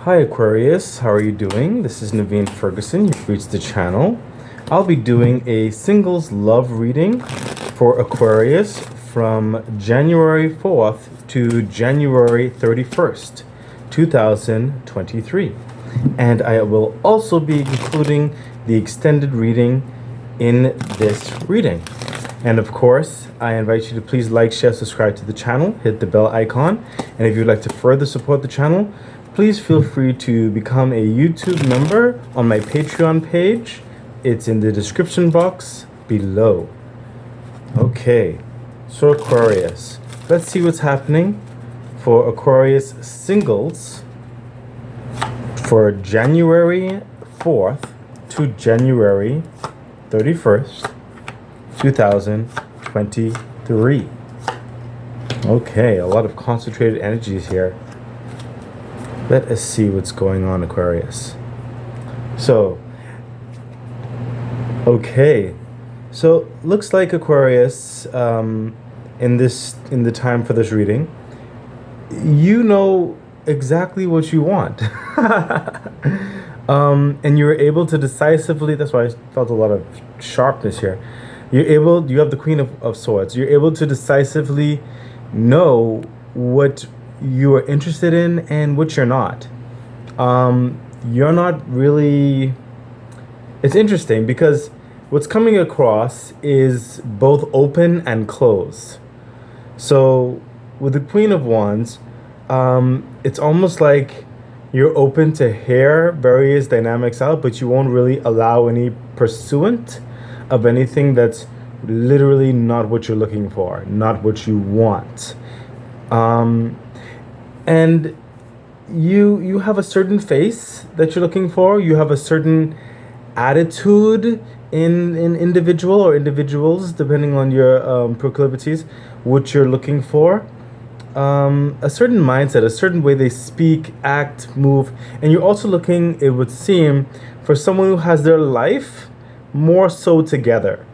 Hi Aquarius, how are you doing? This is Naveen Ferguson. You've reached the channel. I'll be doing a singles love reading for Aquarius from January 4th to January 31st, 2023. And I will also be including the extended reading in this reading. And of course, I invite you to please like, share, subscribe to the channel, hit the bell icon. And if you'd like to further support the channel, please feel free to become a YouTube member on my Patreon page. It's in the description box below. Okay, so Aquarius, let's see what's happening for Aquarius singles for January 4th to January 31st, 2023. Okay, a lot of concentrated energies here. Let us see what's going on, Aquarius. So, okay. So, looks like Aquarius, in the time for this reading, you know exactly what you want. And you're able to decisively, that's why I felt a lot of sharpness here. You have the Queen of Swords. You're able to decisively know what you are interested in and what you're not. You're not really, it's interesting because what's coming across is both open and closed. So with the Queen of Wands, it's almost like you're open to hear various dynamics out, but you won't really allow any pursuant of anything that's literally not what you're looking for, not what you want. And you have a certain face that you're looking for. You have a certain attitude in individual or individuals, depending on your proclivities, what you're looking for. A certain mindset, a certain way they speak, act, move. And you're also looking, it would seem, for someone who has their life more so together.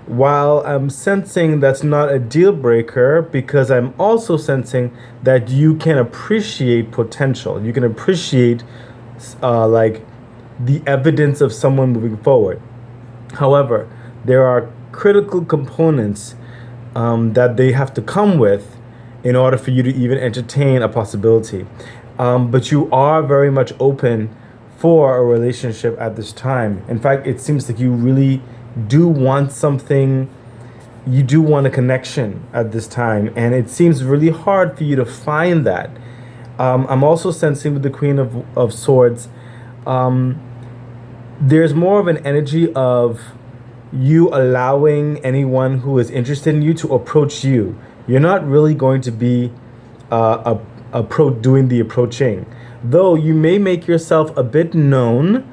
While I'm sensing that's not a deal breaker, because I'm also sensing that you can appreciate potential. You can appreciate like the evidence of someone moving forward. However, there are critical components that they have to come with in order for you to even entertain a possibility. But you are very much open for a relationship at this time. In fact, it seems like you really do want something, you do want a connection at this time, and it seems really hard for you to find that. I'm also sensing with the Queen of Swords, there's more of an energy of you allowing anyone who is interested in you to approach you. You're not really going to be doing the approaching, though you may make yourself a bit known,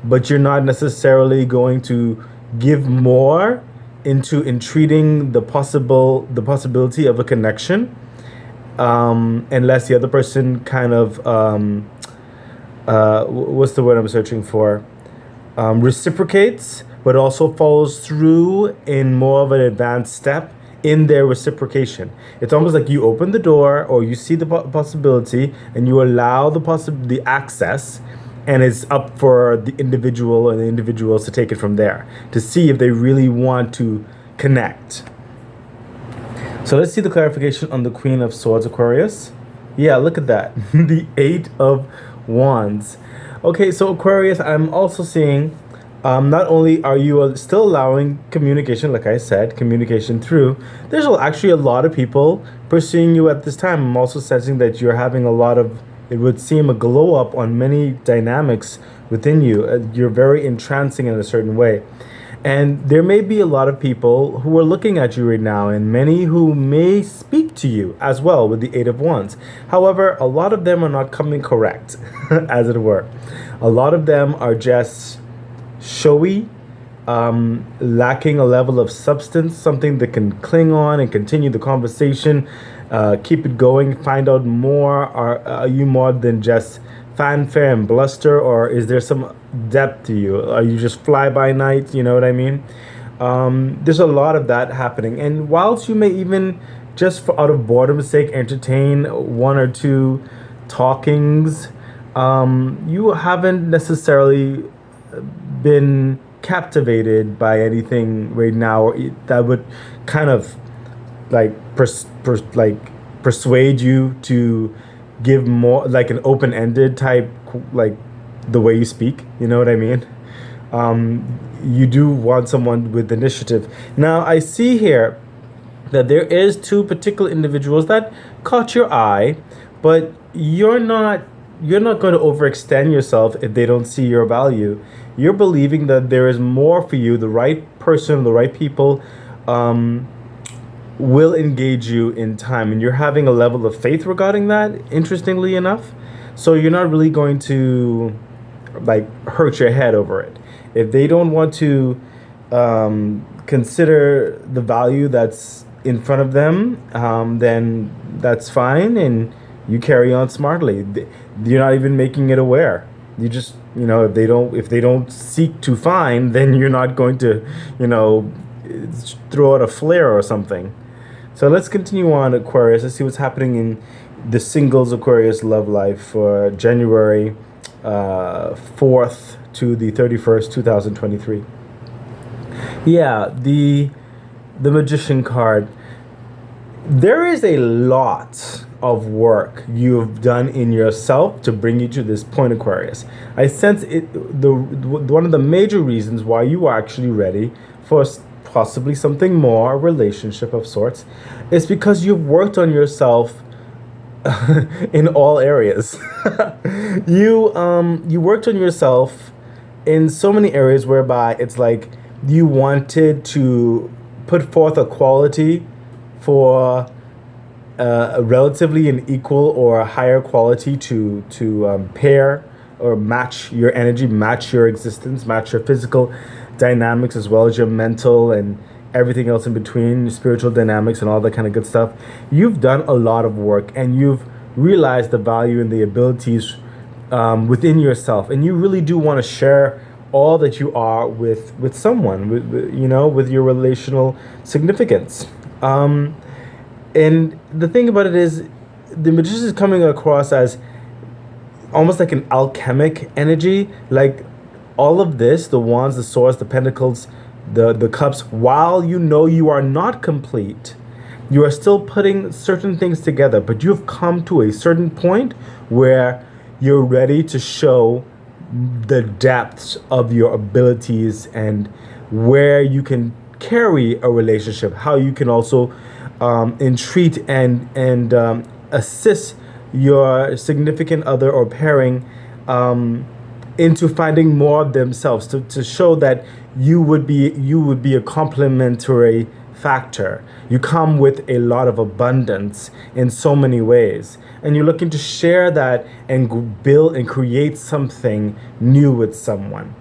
but you're not necessarily going to give more into entreating the possibility of a connection, unless the other person kind of what's the word I'm searching for? Reciprocates, but also follows through in more of an advanced step in their reciprocation. It's almost like you open the door, or you see the possibility and you allow the access, and it's up for the individual and the individuals to take it from there to see if they really want to connect. So let's see the clarification on the Queen of Swords, Aquarius. Yeah, look at that. The Eight of Wands. Okay, so Aquarius, I'm also seeing not only are you still allowing communication, like I said, communication through, there's actually a lot of people pursuing you at this time. I'm also sensing that you're having a lot of, it would seem, a glow up on many dynamics within you. You're very entrancing in a certain way. And there may be a lot of people who are looking at you right now, and many who may speak to you as well with the Eight of Wands. However, a lot of them are not coming correct, as it were. A lot of them are just showy, lacking a level of substance, something that can cling on and continue the conversation, keep it going, find out more. Are you more than just fanfare and bluster, or is there some depth to you? Are you just fly by night? You know what I mean? There's a lot of that happening. And whilst you may even just out of boredom's sake entertain one or two talkings, you haven't necessarily been captivated by anything right now that would kind of like persuade you to give more like an open-ended type, like the way you speak, you know what I mean? You do want someone with initiative. Now I see here that there is two particular individuals that caught your eye, but you're not going to overextend yourself if they don't see your value. You're believing that there is more for you. The right person, the right people, will engage you in time, and you're having a level of faith regarding that, interestingly enough. So you're not really going to like hurt your head over it. If they don't want to consider the value that's in front of them, then that's fine, and you carry on smartly. You're not even making it aware. You just, if they don't seek to find, then you're not going to, throw out a flare or something. So let's continue on, Aquarius. Let's see what's happening in the singles Aquarius love life for January 4th to the 31st, 2023. Yeah, the Magician card. There is a lot of work you've done in yourself to bring you to this point, Aquarius. I sense it. One of the major reasons why you are actually ready for possibly something more, a relationship of sorts, is because you've worked on yourself in all areas. You worked on yourself in so many areas whereby it's like you wanted to put forth a quality for relatively an equal or a higher quality to pair or match your energy, match your existence, match your physical dynamics as well as your mental and everything else in between, spiritual dynamics and all that kind of good stuff. You've done a lot of work, and you've realized the value and the abilities within yourself, and you really do want to share all that you are with someone, with your relational significance. And the thing about it is, the Magician is coming across as almost like an alchemic energy, like all of this, the wands, the swords, the pentacles, the cups, while you are not complete, you are still putting certain things together, but you've come to a certain point where you're ready to show the depths of your abilities and where you can carry a relationship, how you can also entreat and assist your significant other or pairing into finding more of themselves, to show that you would be a complementary factor. You come with a lot of abundance in so many ways, and you're looking to share that and build and create something new with someone.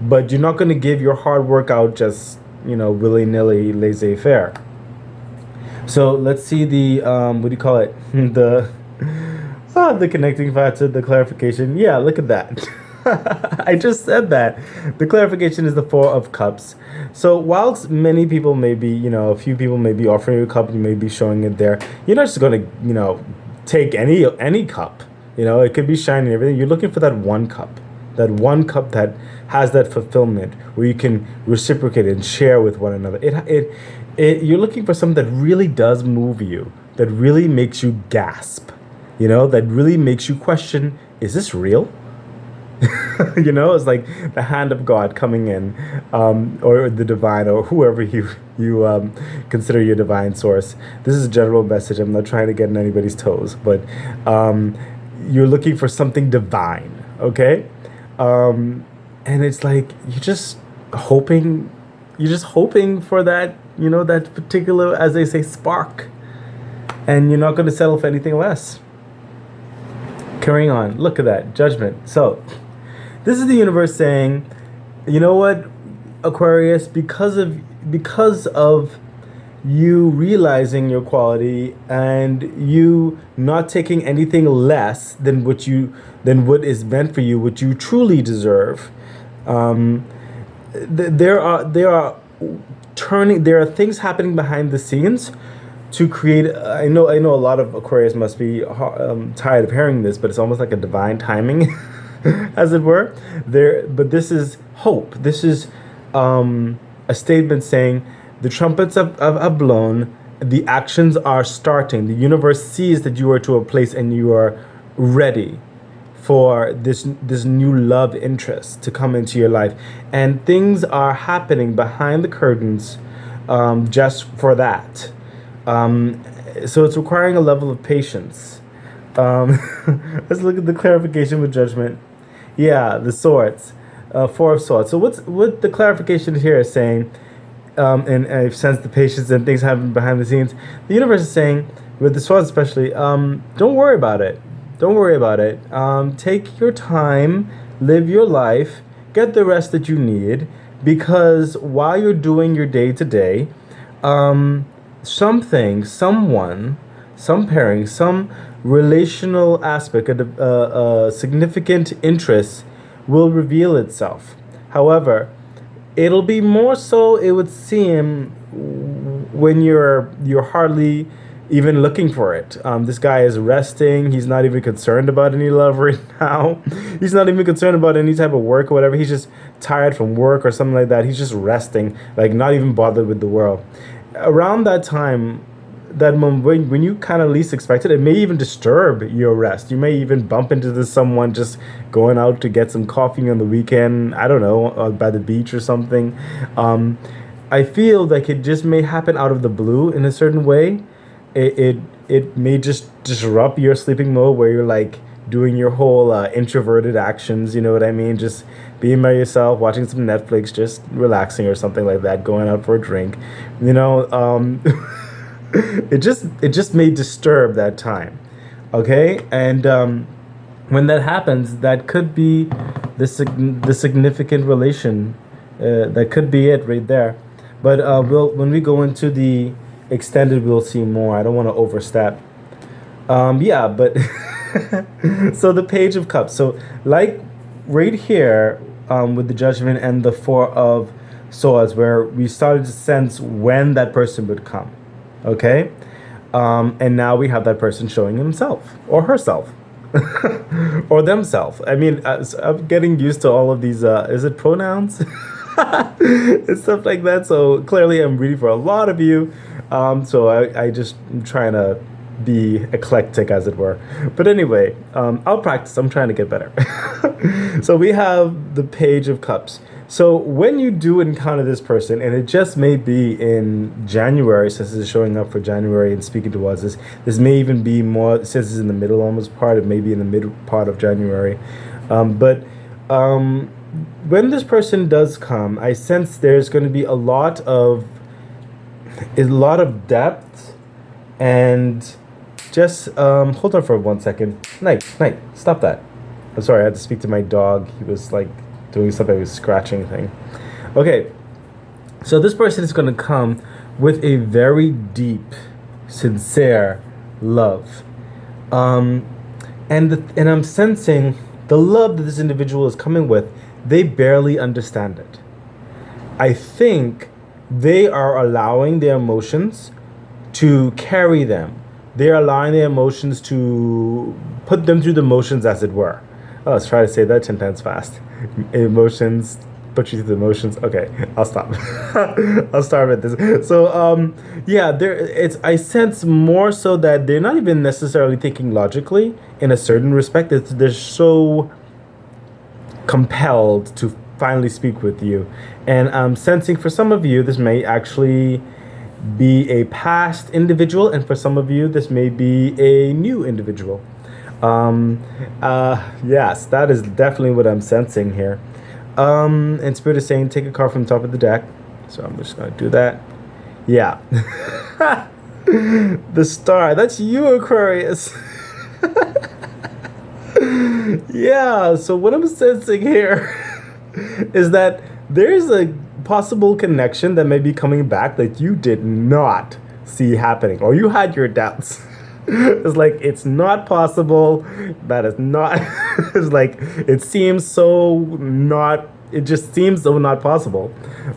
But you're not going to give your hard work out just willy-nilly, laissez-faire. So let's see the what do you call it? The connecting factor, the clarification. Yeah, look at that. I just said that. The clarification is the Four of Cups. So whilst many people may be, a few people may be offering you a cup, you may be showing it there, you're not just going to, take any cup. It could be shiny and everything. You're looking for that one cup that has that fulfillment where you can reciprocate and share with one another. You're looking for something that really does move you, that really makes you gasp, that really makes you question, is this real? It's like the hand of God coming in, or the divine, or whoever you consider your divine source. This is a general message. I'm not trying to get in anybody's toes, but you're looking for something divine, okay? And it's like you're just hoping for that, that particular, as they say, spark, and you're not going to settle for anything less. Carrying on. Look at that judgment. So this is the universe saying, you know what, Aquarius, because of you realizing your quality and you not taking anything less than what is meant for you, what you truly deserve. There are things happening behind the scenes to create. I know a lot of Aquarius must be tired of hearing this, but it's almost like a divine timing, as it were. But this is hope. This is a statement saying the trumpets have blown. The actions are starting. The universe sees that you are to a place and you are ready for this new love interest to come into your life, and things are happening behind the curtains, just for that. So it's requiring a level of patience. Um, let's look at the clarification with judgment. Yeah, the swords, four of swords. So what the clarification here is saying, and I've sensed the patience and things happen behind the scenes. The universe is saying, with the swords especially, don't worry about it. Don't worry about it. Take your time, live your life, get the rest that you need, because while you're doing your day to day, something, someone, some pairing, some relational aspect, a significant interest will reveal itself. However, it'll be more so, it would seem, when you're hardly even looking for it. This guy is resting. He's not even concerned about any love right now. He's not even concerned about any type of work or whatever. He's just tired from work or something like that. He's just resting, like not even bothered with the world. Around that time, that moment when you kind of least expect it, it may even disturb your rest. You may even bump into someone just going out to get some coffee on the weekend. I don't know, by the beach or something. I feel like it just may happen out of the blue in a certain way. It may just disrupt your sleeping mode where you're like doing your whole introverted actions, you know what I mean? Just being by yourself, watching some Netflix, just relaxing or something like that, going out for a drink, you know. It just may disturb that time, okay? And when that happens, that could be the significant relation. That could be it right there. But when we go into the extended, we'll see more. I don't want to overstep. Yeah, but so the Page of Cups. So like right here, with the Judgment and the Four of Swords, where we started to sense when that person would come. Okay, and now we have that person showing himself or herself or themselves. I mean, I'm getting used to all of these. Is it pronouns? And stuff like that. So clearly, I'm reading for a lot of you. So I just am trying to be eclectic, as it were. But anyway, I'll practice. I'm trying to get better. So we have the Page of Cups. So when you do encounter this person, and it just may be in January, since it's showing up for January and speaking towards this may even be more, since it's in the middle almost part, it may be in the mid part of January. But when this person does come, I sense there's going to be a lot of depth, and just hold on for 1 second. Night, stop that. I'm sorry, I had to speak to my dog. He was like doing something, he was scratching thing. Okay, so this person is going to come with a very deep, sincere love, and I'm sensing the love that this individual is coming with. They barely understand it. I think they are allowing their emotions to carry them. They're allowing their emotions to put them through the motions, as it were. Oh, let's try to say that 10 times fast. Emotions, put you through the motions. Okay, I'll stop. I'll start with this. So, yeah, I sense more so that they're not even necessarily thinking logically in a certain respect. They're so compelled to finally speak with you. And I'm sensing for some of you, this may actually be a past individual, and for some of you, this may be a new individual. Yes, that is definitely what I'm sensing here. And Spirit is saying, take a card from the top of the deck. So I'm just going to do that. Yeah. The Star. That's you, Aquarius. Yeah, so what I'm sensing here is that there's a possible connection that may be coming back that you did not see happening, or you had your doubts. It's like, it's not possible. That is not. It's like, it seems so not it just seems so not possible.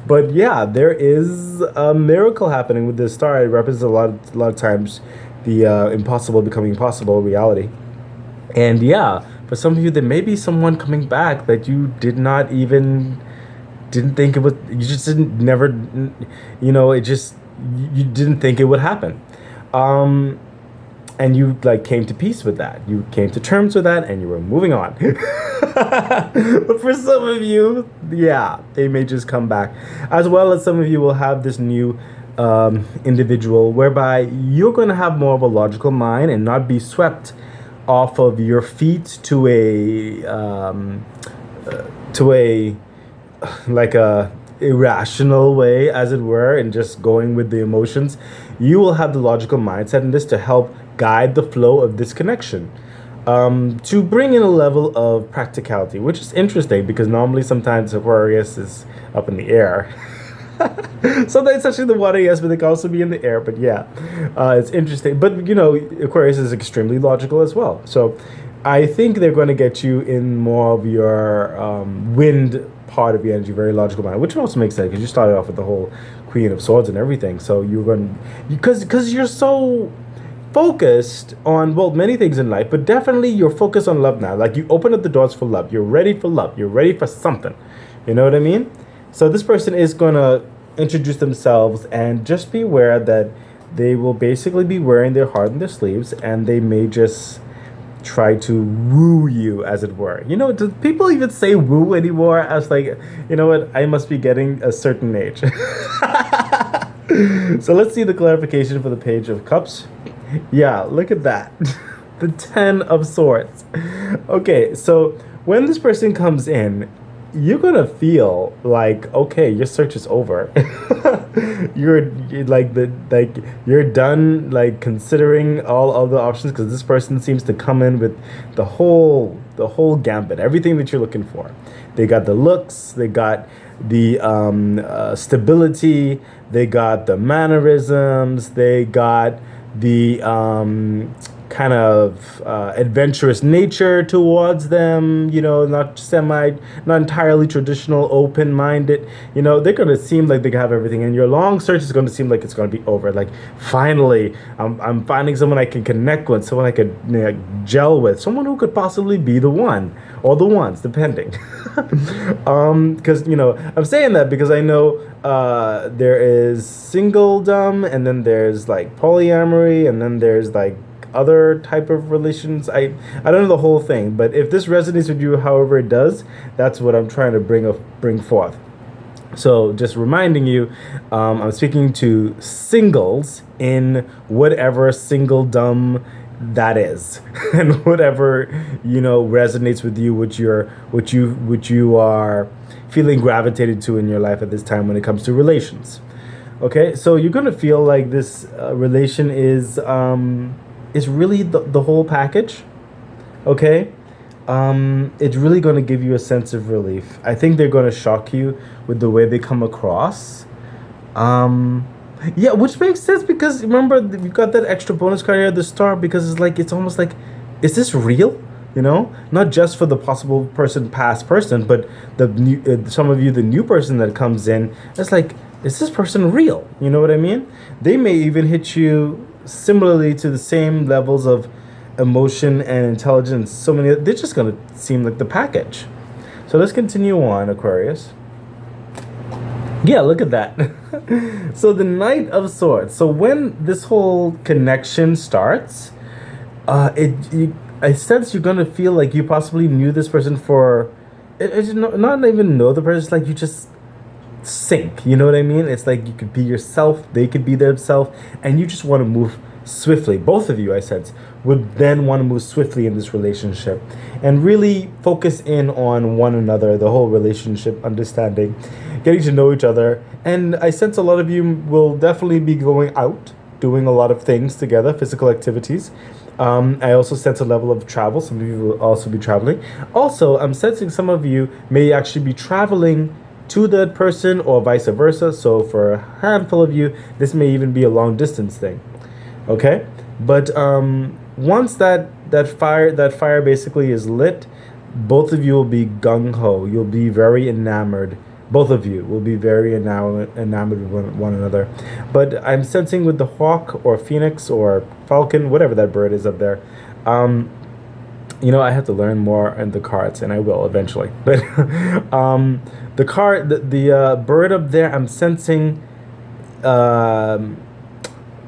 But yeah, there is a miracle happening with this star. It represents a lot of times the impossible becoming possible reality. And yeah, for some of you, there may be someone coming back that you did not even didn't think it would. You just didn't never, it just you didn't think it would happen. Um, and you like came to peace with that. You came to terms with that, and you were moving on. But for some of you, yeah, they may just come back, as well as some of you will have this new individual whereby you're going to have more of a logical mind and not be swept off of your feet to a like a irrational way, as it were, and just going with the emotions. You will have the logical mindset in this to help guide the flow of this connection, to bring in a level of practicality, which is interesting because normally sometimes Aquarius is up in the air. Sometimes actually the water, yes, but they can also be in the air. But yeah, it's interesting. But Aquarius is extremely logical as well. So I think they're going to get you in more of your wind part of your energy, very logical mind, which also makes sense because you started off with the whole Queen of Swords and everything. So you're going because you're so focused on, well, many things in life, but definitely you're focused on love now. Like you open up the doors for love. You're ready for love. You're ready for something. You know what I mean? So this person is going to introduce themselves, and just be aware that they will basically be wearing their heart on their sleeves, and they may just try to woo you, as it were. Do people even say woo anymore? As like, you know what? I must be getting a certain age. So let's see the clarification for the Page of Cups. Yeah, look at that. The Ten of Swords. Okay, so when this person comes in, you're gonna feel like, okay, your search is over. you're you're done like considering all other options, because this person seems to come in with the whole gambit, everything that you're looking for. They got the looks, they got the stability, they got the mannerisms, they got the kind of adventurous nature towards them, not entirely traditional, open-minded. They're going to seem like they have everything, and your long search is going to seem like it's going to be over. Like, finally, I'm finding someone I can connect with, someone I could gel with, someone who could possibly be the one, or the ones, depending. Because, I'm saying that because I know there is singledom, and then there's, like, polyamory, and then there's, like, other type of relations. I don't know the whole thing, but if this resonates with you, however it does, that's what I'm trying to bring forth. So just reminding you, I'm speaking to singles in whatever singledom that is, and whatever resonates with you, which you are feeling gravitated to in your life at this time when it comes to relations. Okay, so you're gonna feel like this relation is really the whole package. Okay, it's really going to give you a sense of relief. I think they're going to shock you with the way they come across. Yeah, which makes sense because remember you got that extra bonus card here at the start, because it's almost like, is this real? Not just for the possible past person, but the new, some of you, the new person that comes in. It's like, is this person real? You know what I mean? They may even hit you similarly to the same levels of emotion and intelligence. They're just going to seem like the package. So let's continue on, Aquarius. Yeah, look at that. So the Knight of Swords. So when this whole connection starts, I sense you're going to feel like you possibly knew this person for, not even know the person, it's like you just sync. You know what I mean? It's like you could be yourself, they could be themselves, and you just want to move swiftly. Both of you, I sense, would then want to move swiftly in this relationship and really focus in on one another, the whole relationship, understanding, getting to know each other. And I sense a lot of you will definitely be going out, doing a lot of things together, physical activities. I also sense a level of travel. Some of you will also be traveling. Also, I'm sensing some of you may actually be traveling to that person or vice versa. So for a handful of you, this may even be a long distance thing. Okay, but once that fire basically is lit, both of you will be gung ho. You'll be very enamored. Both of you will be very enamored with one another. But I'm sensing with the hawk or phoenix or falcon, whatever that bird is up there. Um, I have to learn more in the cards, and I will eventually. But the bird up there, I'm sensing. Um,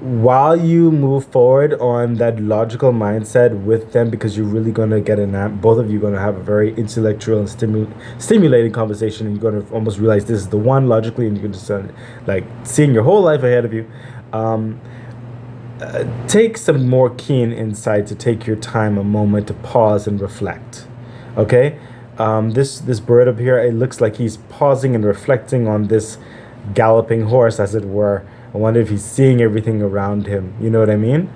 while you move forward on that logical mindset with them, because you're really going to get both of you going to have a very intellectual and stimulating conversation, and you're going to almost realize this is the one logically, and you can just like seeing your whole life ahead of you. um, Take some more keen insight to take your time, a moment to pause and reflect. Okay. This bird up here, it looks like he's pausing and reflecting on this galloping horse, as it were. I wonder if he's seeing everything around him. You know what I mean?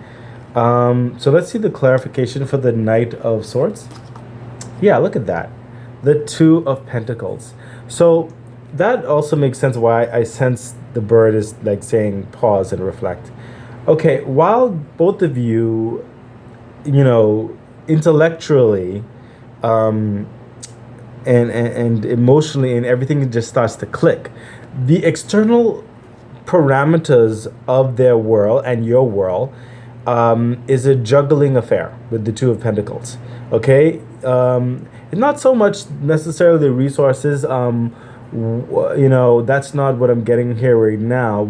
So let's see the clarification for the Knight of Swords. Yeah, look at that. The Two of Pentacles. So that also makes sense why I sense the bird is like saying pause and reflect. Okay, while both of you, intellectually, um, and emotionally, and everything just starts to click, the external parameters of their world and your world is a juggling affair with the Two of Pentacles. Okay, not so much necessarily the resources. That's not what I'm getting here right now.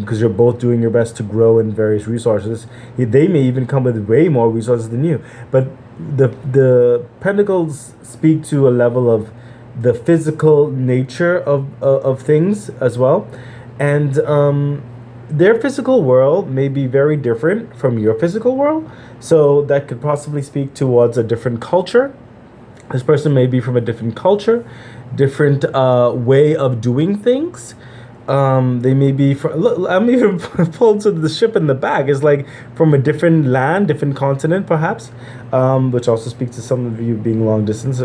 Because you're both doing your best to grow in various resources. They may even come with way more resources than you. But the Pentacles speak to a level of the physical nature of things as well, and their physical world may be very different from your physical world. So that could possibly speak towards a different culture. This person may be from a different culture, different way of doing things. They may be from. Look, I'm even pulled to the ship in the back. It's like from a different land, different continent, perhaps, which also speaks to some of you being long distance,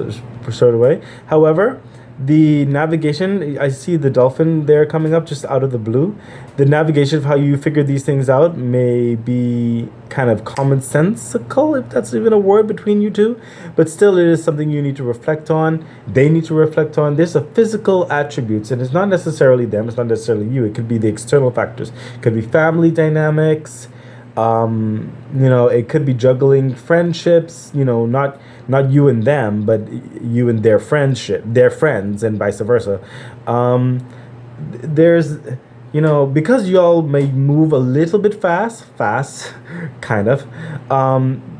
sort of way. However, the navigation, I see the dolphin there coming up just out of the blue. The navigation of how you figure these things out may be kind of commonsensical, if that's even a word between you two. But still, it is something you need to reflect on. They need to reflect on. There's a physical attributes, and it's not necessarily them. It's not necessarily you. It could be the external factors. It could be family dynamics. It could be juggling friendships, not you and them, but you and their friendship, their friends, and vice versa. There's, because y'all may move a little bit fast, kind of.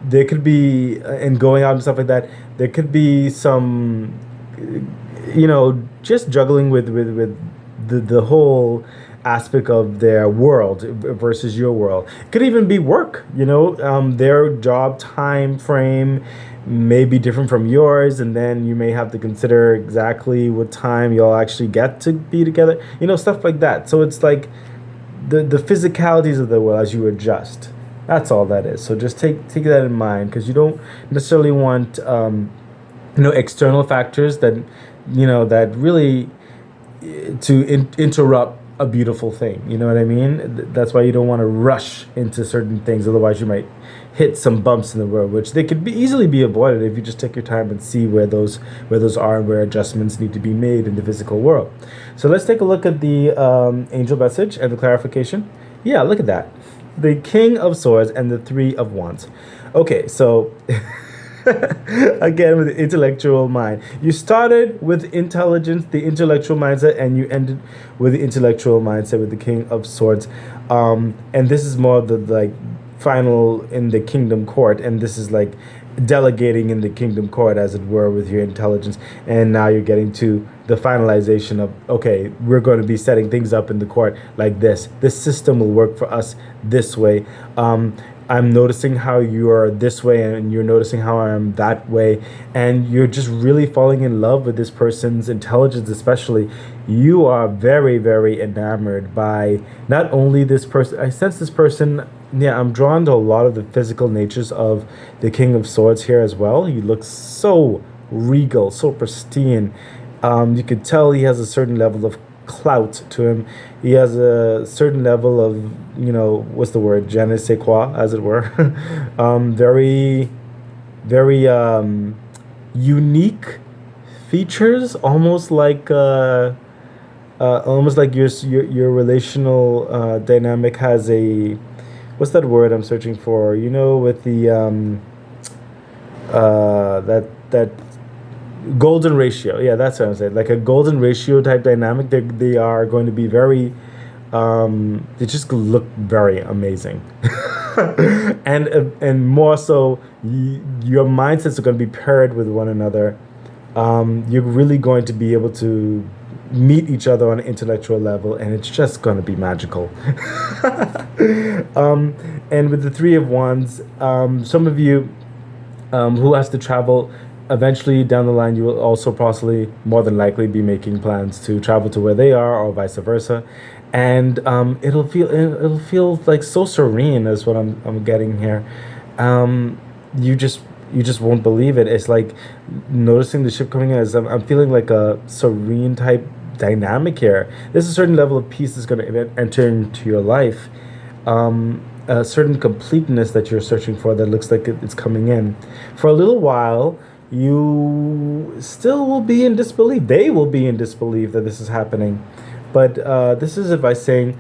There could be, and going out and stuff like that, there could be some, just juggling with the whole aspect of their world versus your world. It could even be work. Their job time frame may be different from yours, and then you may have to consider exactly what time you'll actually get to be together. Stuff like that. So it's like the physicalities of the world as you adjust. That's all that is. So just take that in mind, because you don't necessarily want external factors that that really interrupt a beautiful thing. You know what I mean? That's why you don't want to rush into certain things. Otherwise, you might hit some bumps in the road, which they could easily be avoided if you just take your time and see where those are and where adjustments need to be made in the physical world. So let's take a look at the angel message and the clarification. Yeah, look at that. The King of Swords and the Three of Wands. Okay, so again, with the intellectual mind. You started with intelligence, the intellectual mindset, and you ended with the intellectual mindset with the King of Swords. And this is more of the final in the Kingdom Court, and this is like delegating in the Kingdom Court, as it were, with your intelligence. And now you're getting to the finalization of, okay, we're going to be setting things up in the court like this. This system will work for us this way. I'm noticing how you are this way, and you're noticing how I am that way, and you're just really falling in love with this person's intelligence. Especially, you are very, very enamored by not only this person. I sense this person. Yeah, I'm drawn to a lot of the physical natures of the King of Swords here as well. He looks so regal, so pristine. You could tell he has a certain level of clout to him. He has a certain level of, what's the word, je ne sais quoi, as it were. Very, very unique features, almost like your relational dynamic has a, what's that word I'm searching for? You know, with the that golden ratio. Yeah, that's what I'm saying. Like a golden ratio type dynamic. They are going to be very. They just look very amazing, and more so, your mindsets are going to be paired with one another. You're really going to be able to meet each other on an intellectual level, and it's just going to be magical. And with the Three of Wands, some of you who has to travel, eventually down the line, you will also possibly, more than likely, be making plans to travel to where they are, or vice versa. And it'll feel like so serene, is what I'm getting here. You just won't believe it. It's like noticing the ship coming in. As I'm feeling like a serene type dynamic here. There's a certain level of peace that's going to enter into your life. A certain completeness that you're searching for that looks like it's coming in. For a little while, you still will be in disbelief. They will be in disbelief that this is happening. But this is advice saying,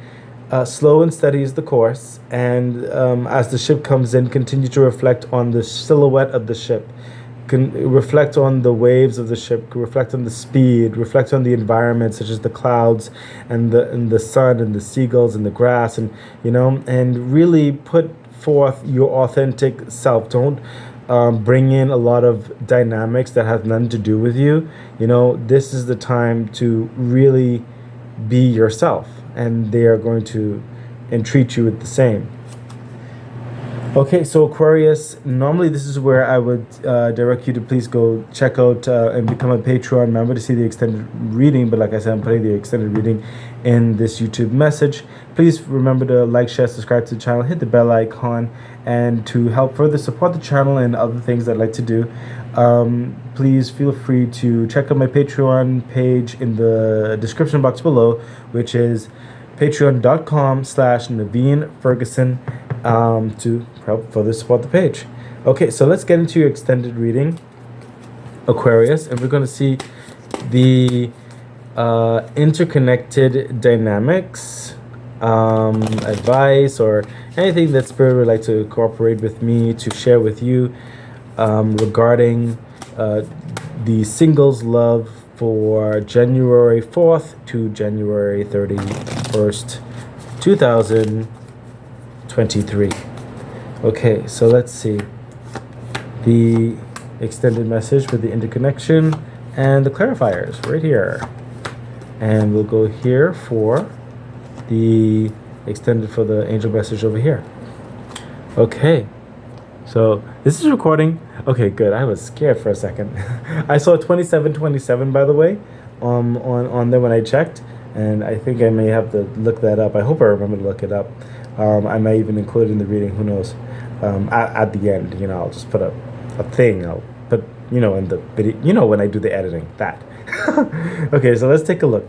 slow and steady is the course. And as the ship comes in, continue to reflect on the silhouette of the ship. Reflect on the waves of the ship, reflect on the speed, reflect on the environment, such as the clouds and the sun and the seagulls and the grass, and and really put forth your authentic self. Don't bring in a lot of dynamics that have nothing to do with you. This is the time to really be yourself, and they are going to entreat you with the same. Okay, so Aquarius, normally this is where I would direct you to please go check out and become a Patreon member to see the extended reading. But like I said, I'm putting the extended reading in this YouTube message. Please remember to like, share, subscribe to the channel, hit the bell icon, and to help further support the channel and other things I'd like to do, please feel free to check out my Patreon page in the description box below, which is patreon.com/Naveen Ferguson, to help further support the page. Okay, so let's get into your extended reading, Aquarius, and we're going to see the interconnected dynamics, advice, or anything that Spirit would like to cooperate with me to share with you regarding the singles love for January 4th to January 31st, 2023. Okay, so let's see the extended message with the interconnection and the clarifiers right here. And we'll go here for the extended for the angel message over here. Okay, so this is recording. Okay, good. I was scared for a second. I saw 2727, by the way, on there when I checked, and I think I may have to look that up. I hope I remember to look it up. I may even include it in the reading. Who knows? At the end, I'll just put a thing. I'll put, in the video. When I do the editing, that. Okay, so let's take a look.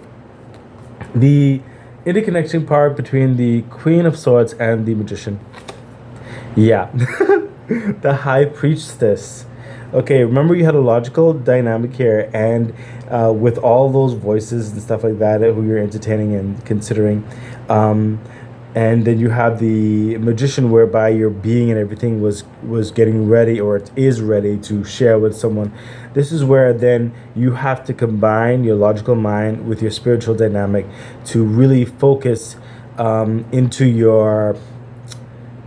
The interconnection part between the Queen of Swords and the Magician. Yeah. The High Priestess. Okay, remember you had a logical dynamic here, and with all those voices and stuff like that who you're entertaining and considering, and then you have the Magician, whereby your being and everything was getting ready, or it is ready to share with someone. This is where then you have to combine your logical mind with your spiritual dynamic to really focus into your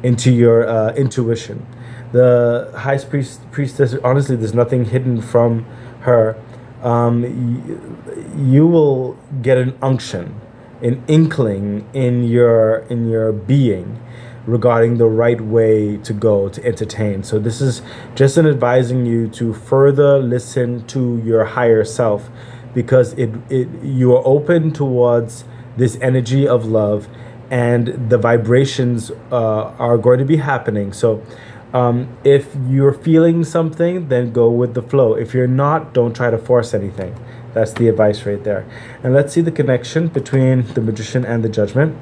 intuition. The High Priestess, honestly, there's nothing hidden from her. You will get an unction, an inkling in your being regarding the right way to go to entertain. So this is just an advising you to further listen to your higher self, because you are open towards this energy of love, and the vibrations are going to be happening. So if you're feeling something, then go with the flow. If you're not, don't try to force anything. That's the advice right there. And let's see the connection between the Magician and the Judgment.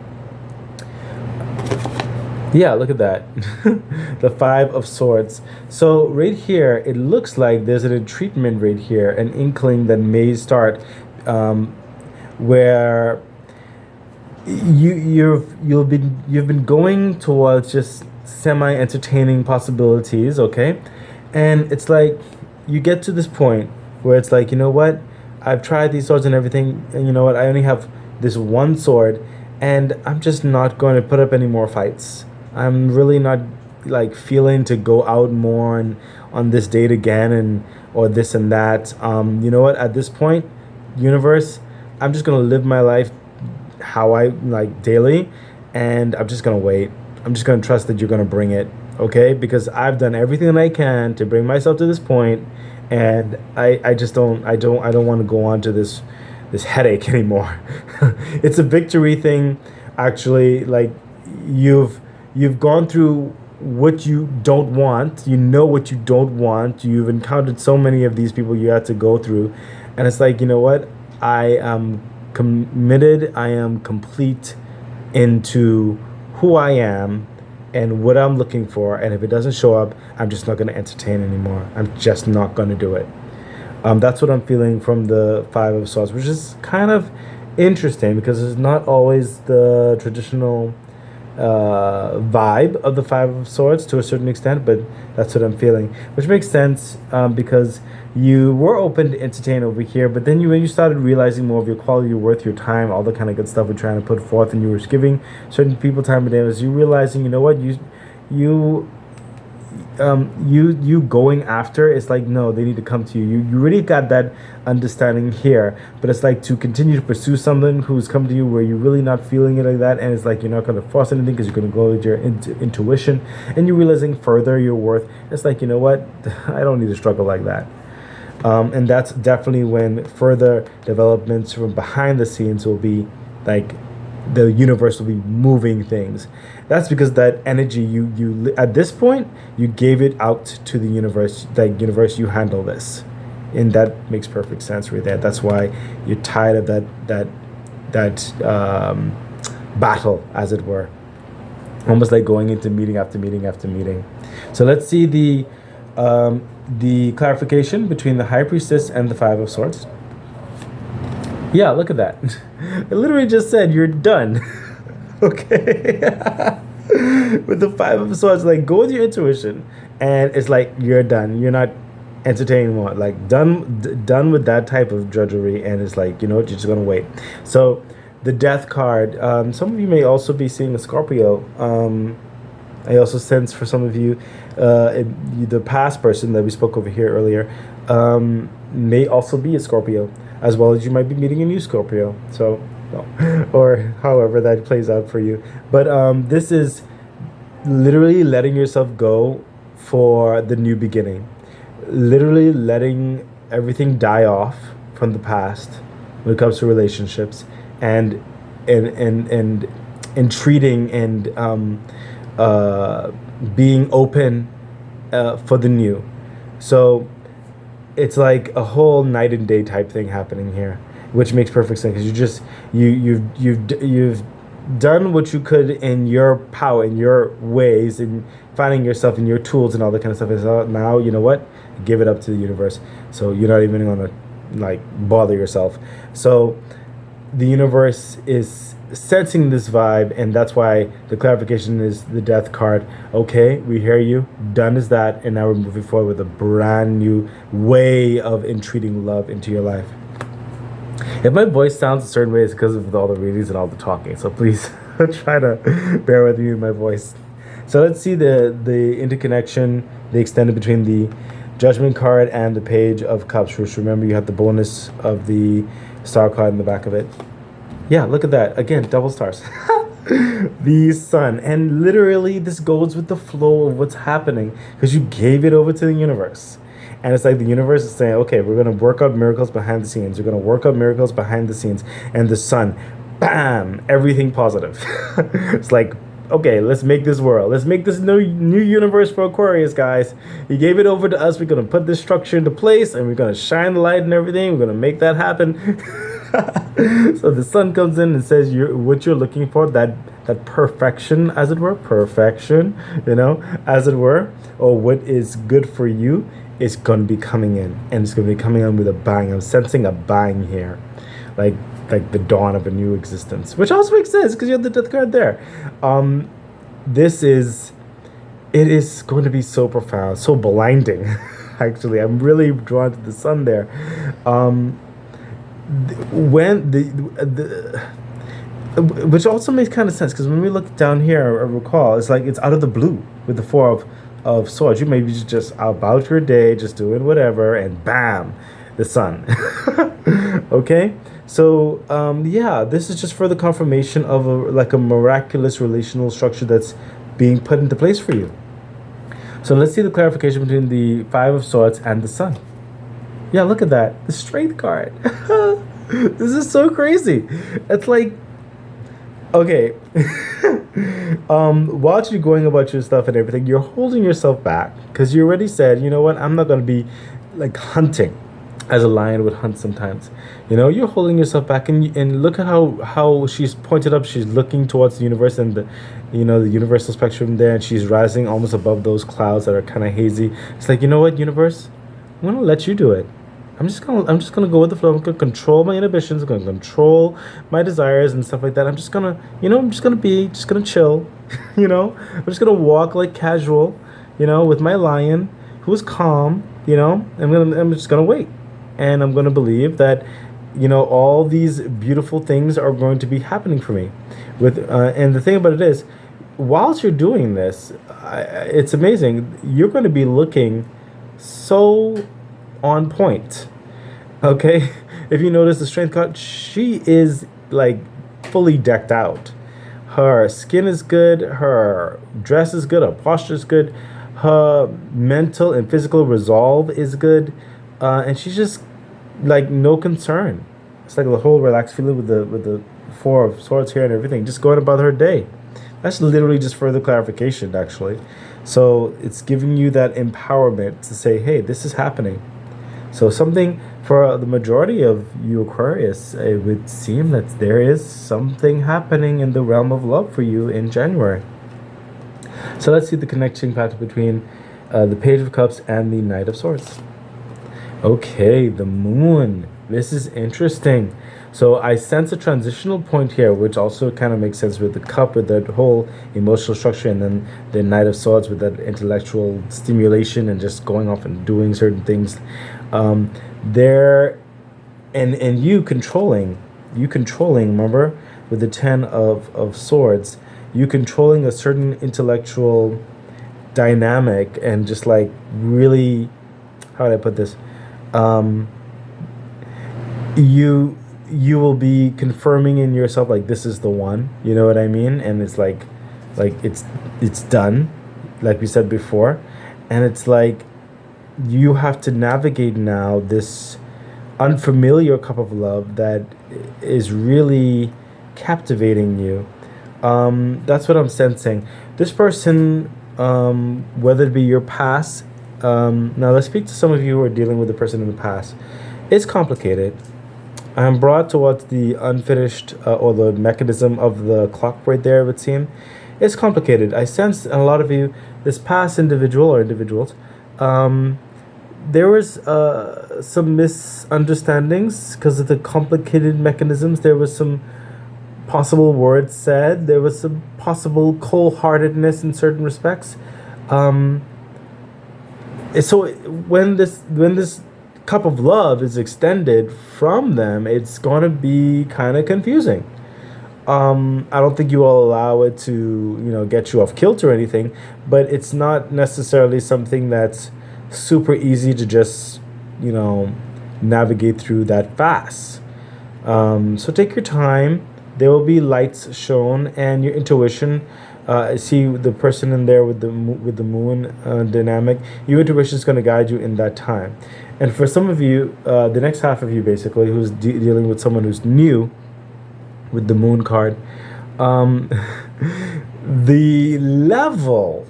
Yeah, look at that. The Five of Swords. So right here, it looks like there's an entreatment right here, an inkling that may start, um, where you've been going towards just semi entertaining possibilities, okay? And it's like you get to this point where it's like, you know what? I've tried these swords and everything, and you know what? I only have this one sword, and I'm just not going to put up any more fights. I'm really not like feeling to go out more and on this date again and or this and that. You know what? At this point, universe, I'm just gonna live my life how I like daily, and I'm just gonna wait. I'm just gonna trust that you're gonna bring it, okay? Because I've done everything that I can to bring myself to this point, and I just I don't want to go on to this headache anymore. It's a victory thing, actually. Like you've gone through what you don't want. You know what you don't want. You've encountered so many of these people you had to go through, and it's like, you know what? I am committed. I am complete into who I am and what I'm looking for. And if it doesn't show up, I'm just not going to entertain anymore. I'm just not going to do it. That's what I'm feeling from the Five of Swords, which is kind of interesting because it's not always the traditional vibe of the Five of Swords to a certain extent, but that's what I'm feeling, which makes sense because you were open to entertain over here, but then when you started realizing more of your quality, your worth, your time, all the kind of good stuff we're trying to put forth, and you were giving certain people time of day, was you realizing, you know what, you you going after, it's like, no, they need to come to you. You really got that understanding here, but it's like to continue to pursue someone who's come to you where you're really not feeling it like that, and it's like you're not going to force anything because you're going to go with your intuition, and you're realizing further your worth. It's like, you know what, I don't need to struggle like that. And that's definitely when further developments from behind the scenes will be like the universe will be moving things. That's because that energy you at this point you gave it out to the universe. Like, universe, you handle this, and that makes perfect sense right there. That's why you're tired of that battle, as it were, almost like going into meeting after meeting after meeting. So let's see the clarification between the High Priestess and the Five of Swords. Yeah, look at that. It literally just said you're done. Okay. With the Five of Swords, like, go with your intuition, and it's like you're done. You're not entertaining more. Like, done with that type of drudgery, and it's like, you know what, you're just gonna wait. So the Death card. Some of you may also be seeing a Scorpio. I also sense for some of you, the past person that we spoke over here earlier may also be a Scorpio, as well as you might be meeting a new Scorpio. So, or however that plays out for you. But this is literally letting yourself go for the new beginning. Literally letting everything die off from the past when it comes to relationships, and treating and being open for the new. So it's like a whole night and day type thing happening here, which makes perfect sense because you've done what you could in your power, in your ways, and finding yourself in your tools and all that kind of stuff. And so now, you know what? Give it up to the universe. So you're not even gonna like bother yourself. So the universe is sensing this vibe, and that's why the clarification is the Death card. Okay, we hear you. Done is that, and now we're moving forward with a brand new way of entreating love into your life. If my voice sounds a certain way, it's because of all the readings and all the talking. So please try to bear with me with my voice. So let's see the interconnection, the extended between the Judgment card and the Page of Cups. Which, remember, you have the bonus of the Star card in the back of it. Yeah, look at that. Again, double stars. The Sun. And literally, this goes with the flow of what's happening because you gave it over to the universe. And it's like the universe is saying, okay, we're going to work out miracles behind the scenes. We're going to work out miracles behind the scenes. And the Sun, bam, everything positive. It's like, okay, let's make this world. Let's make this new universe for Aquarius, guys. You gave it over to us. We're going to put this structure into place, and we're going to shine the light and everything. We're going to make that happen. So the Sun comes in and says what you're looking for, that that perfection, as it were, perfection, as it were, or what is good for you is going to be coming in, and it's going to be coming in with a bang. I'm sensing a bang here, like the dawn of a new existence, which also makes sense because you have the death card there. This is, it is going to be so profound, so blinding. Actually, I'm really drawn to the sun there. When the which also makes kind of sense because when we look down here, I recall it's like it's out of the blue with the four of swords. You may be just about your day, just doing whatever, and bam, the sun. Okay, so yeah, this is just further confirmation of a miraculous relational structure that's being put into place for you. So let's see the clarification between the Five of Swords and the Sun. Yeah, look at that. The Strength card. This is so crazy. It's like, okay. While you're going about your stuff and everything, you're holding yourself back because you already said, you know what, I'm not going to be like hunting as a lion would hunt sometimes. You're holding yourself back, and look at how she's pointed up. She's looking towards the universe and the universal spectrum there, and she's rising almost above those clouds that are kind of hazy. It's like, you know what, universe, I'm gonna let you do it. I'm just gonna go with the flow. I'm gonna control my inhibitions. I'm gonna control my desires and stuff like that. I'm just gonna chill. I'm just gonna walk like casual, with my lion who's calm. I'm just gonna wait, and I'm gonna believe that, all these beautiful things are going to be happening for me. And the thing about it is, whilst you're doing this, it's amazing. You're going to be looking so on point. Okay, if you notice the Strength card, she is like fully decked out. Her skin is good, her dress is good, her posture is good, her mental and physical resolve is good, and she's just like no concern. It's like the whole relaxed feeling with the Four of Swords here and everything, just going about her day. That's literally just further clarification, actually. So it's giving you that empowerment to say, hey, this is happening. So something for the majority of you Aquarius, it would seem that there is something happening in the realm of love for you in January. So let's see the connection pattern between the Page of Cups and the Knight of Swords. Okay, the Moon. This is interesting. So I sense a transitional point here, which also kind of makes sense with the Cup, with that whole emotional structure, and then the Knight of Swords with that intellectual stimulation and just going off and doing certain things. There, and you controlling, remember, with the Ten of Swords, you controlling a certain intellectual dynamic and just like really, how would I put this? You will be confirming in yourself like this is the one, you know what I mean? And it's like it's done, like we said before, and it's like you have to navigate now this unfamiliar cup of love that is really captivating you. That's what I'm sensing. This person, whether it be your past, now let's speak to some of you who are dealing with the person in the past. It's complicated. I'm brought towards the unfinished or the mechanism of the clock right there, it would seem. It's complicated. I sense in a lot of you, this past individual or individuals, there was some misunderstandings because of the complicated mechanisms. There was some possible words said. There was some possible cold-heartedness in certain respects. So when this cup of love is extended from them, it's going to be kind of confusing. I don't think you will allow it to, get you off kilter or anything, but it's not necessarily something that's super easy to just, navigate through that fast. So take your time. There will be lights shown, and your intuition. See the person in there with the moon dynamic. Your intuition is going to guide you in that time. And for some of you, the next half of you basically, who's dealing with someone who's new, with the moon card, the level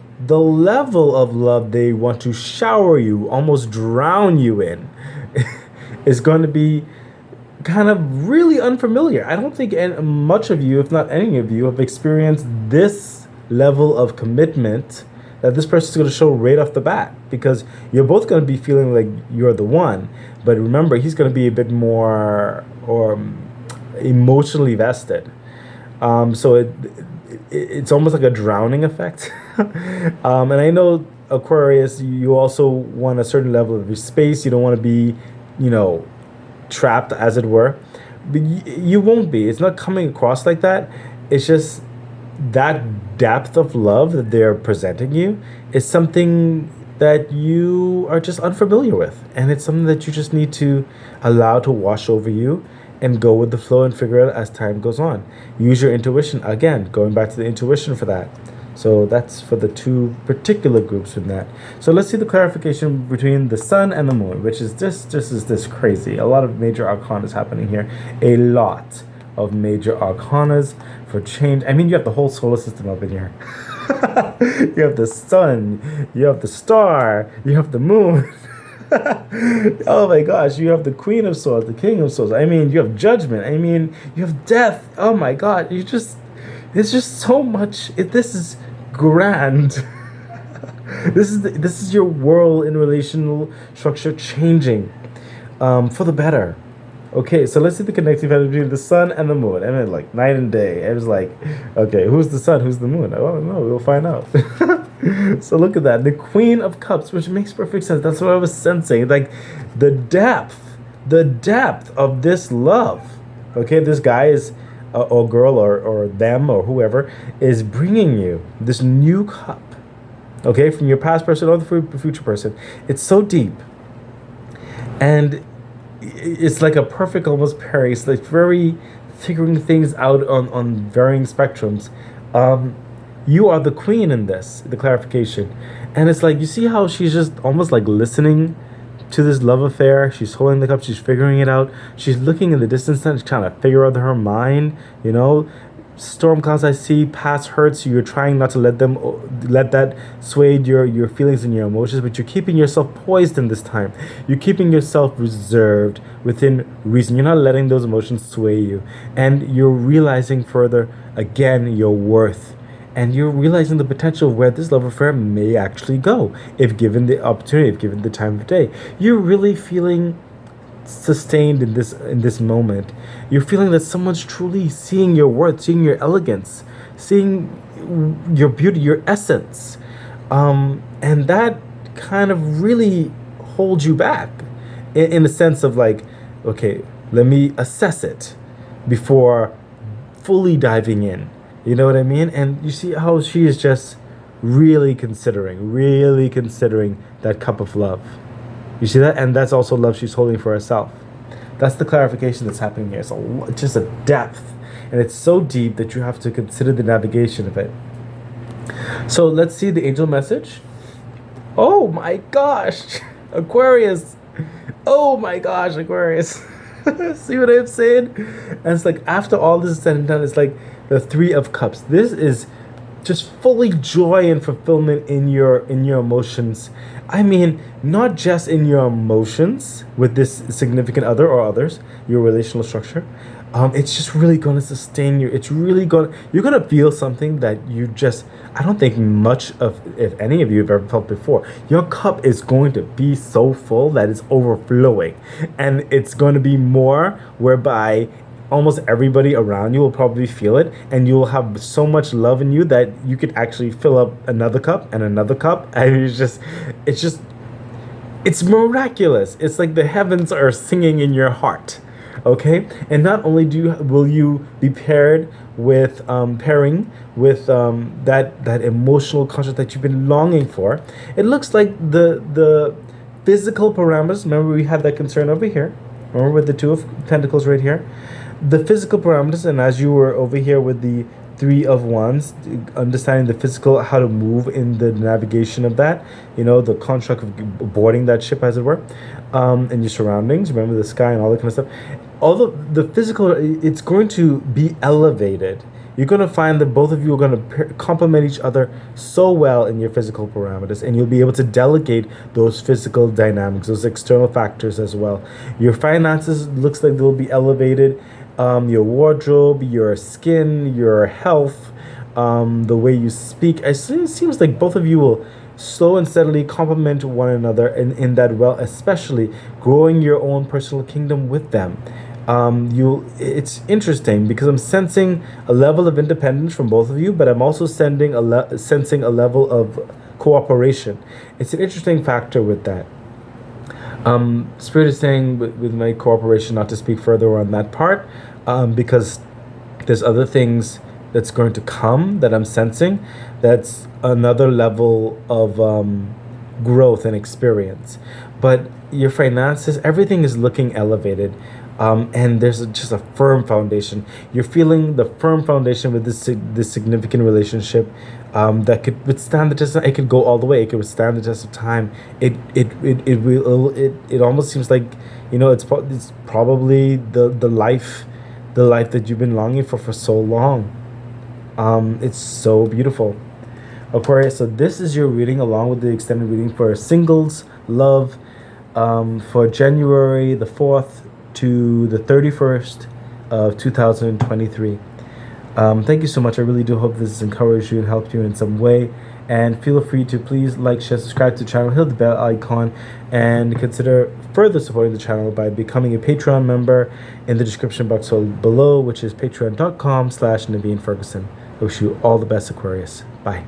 of love they want to shower you, almost drown you in, is going to be kind of really unfamiliar. I don't think much of you, if not any of you, have experienced this level of commitment that this person's going to show right off the bat, because you're both going to be feeling like you're the one, but remember, he's going to be a bit more or emotionally vested. So it's almost like a drowning effect. And I know Aquarius, you also want a certain level of space. You don't want to be, you know, trapped, as it were. But you won't be. It's not coming across like that. It's just that depth of love that they're presenting you is something that you are just unfamiliar with. And it's something that you just need to allow to wash over you and go with the flow and figure it out as time goes on. Use your intuition. Again, going back to the intuition for that. So that's for the two particular groups in that. So let's see the clarification between the sun and the moon, which is just is this crazy. A lot of major arcanas happening here. A lot of major arcanas for change. I mean, you have the whole solar system up in here. You have the sun, you have the star, you have the moon. Oh my gosh, you have the Queen of Swords, the King of Swords. I mean, you have judgment. I mean, you have death. Oh my god, it's just so much. This is grand. This is your world in relational structure changing for the better. Okay, so let's see the connection between the sun and the moon. I mean, like night and day. It was like, okay, who's the sun? Who's the moon? I don't know. We'll find out. So look at that. The Queen of Cups, which makes perfect sense. That's what I was sensing. Like the depth of this love. Okay, this guy is, or girl, or them, or whoever, is bringing you this new cup. Okay, from your past person or the future person. It's so deep. And it's like a perfect almost pairing. It's like very figuring things out on varying spectrums. You are the queen in this, the clarification. And it's like, you see how she's just almost like listening to this love affair. She's holding the cup, she's figuring it out. She's looking in the distance and trying to figure out her mind, you know. Storm clouds I see, past hurts, you're trying not to let that sway your feelings and your emotions, but you're keeping yourself poised in this time. You're keeping yourself reserved within reason. You're not letting those emotions sway you. And you're realizing further, again, your worth. And you're realizing the potential of where this love affair may actually go, if given the opportunity, if given the time of day. You're really feeling sustained in this moment. You're feeling that someone's truly seeing your worth, seeing your elegance, seeing your beauty, your essence, and that kind of really holds you back in the sense of like, okay, let me assess it before fully diving in. You know what I mean? And you see how she is just really considering that cup of love. You see that? And that's also love she's holding for herself. That's the clarification that's happening here. So just a depth. And it's so deep that you have to consider the navigation of it. So let's see the angel message. Oh my gosh. Aquarius. Oh my gosh, Aquarius. See what I'm saying? And it's like, after all this is said and done, it's like the Three of Cups. This is just fully joy and fulfillment in your emotions. I mean, not just in your emotions with this significant other or others, your relational structure. It's just really going to sustain you. It's really you're going to feel something that I don't think much of, if any of you have ever felt before. Your cup is going to be so full that it's overflowing. And it's going to be more whereby almost everybody around you will probably feel it, and you will have so much love in you that you could actually fill up another cup and another cup, and it's miraculous. It's like the heavens are singing in your heart. Okay, and not only will you be pairing with that emotional construct that you've been longing for. It looks like the physical parameters. Remember, we had that concern over here. Remember with the Two of Pentacles right here. The physical parameters, and as you were over here with the Three of Wands, understanding the physical, how to move in the navigation of that, you know, the construct of boarding that ship, as it were, and your surroundings. Remember the sky and all that kind of stuff. All the physical, it's going to be elevated. you're going to find that both of you are going to complement each other so well in your physical parameters, and you'll be able to delegate those physical dynamics, those external factors as well. Your finances looks like they'll be elevated. Your wardrobe, your skin, your health, the way you speak. It seems like both of you will slow and steadily complement one another in that well, especially growing your own personal kingdom with them. It's interesting because I'm sensing a level of independence from both of you, but I'm also sensing a level of cooperation. It's an interesting factor with that. Spirit is saying with my cooperation not to speak further on that part, because there's other things that's going to come that I'm sensing. That's another level of growth and experience. But your finances, everything is looking elevated. And there's just a firm foundation. You're feeling the firm foundation with this significant relationship that could withstand the test. It could go all the way. It could withstand the test of time. It almost seems like, it's probably the life that you've been longing for so long. It's so beautiful. Aquarius, so this is your reading along with the extended reading for singles love for January the 4th to the 31st of 2023. Thank you so much. I really do hope this has encouraged you and helped you in some way. And feel free to please like, share, subscribe to the channel, hit the bell icon, and consider further supporting the channel by becoming a Patreon member in the description box below, which is patreon.com/Naveen Ferguson. I wish you all the best, Aquarius. Bye.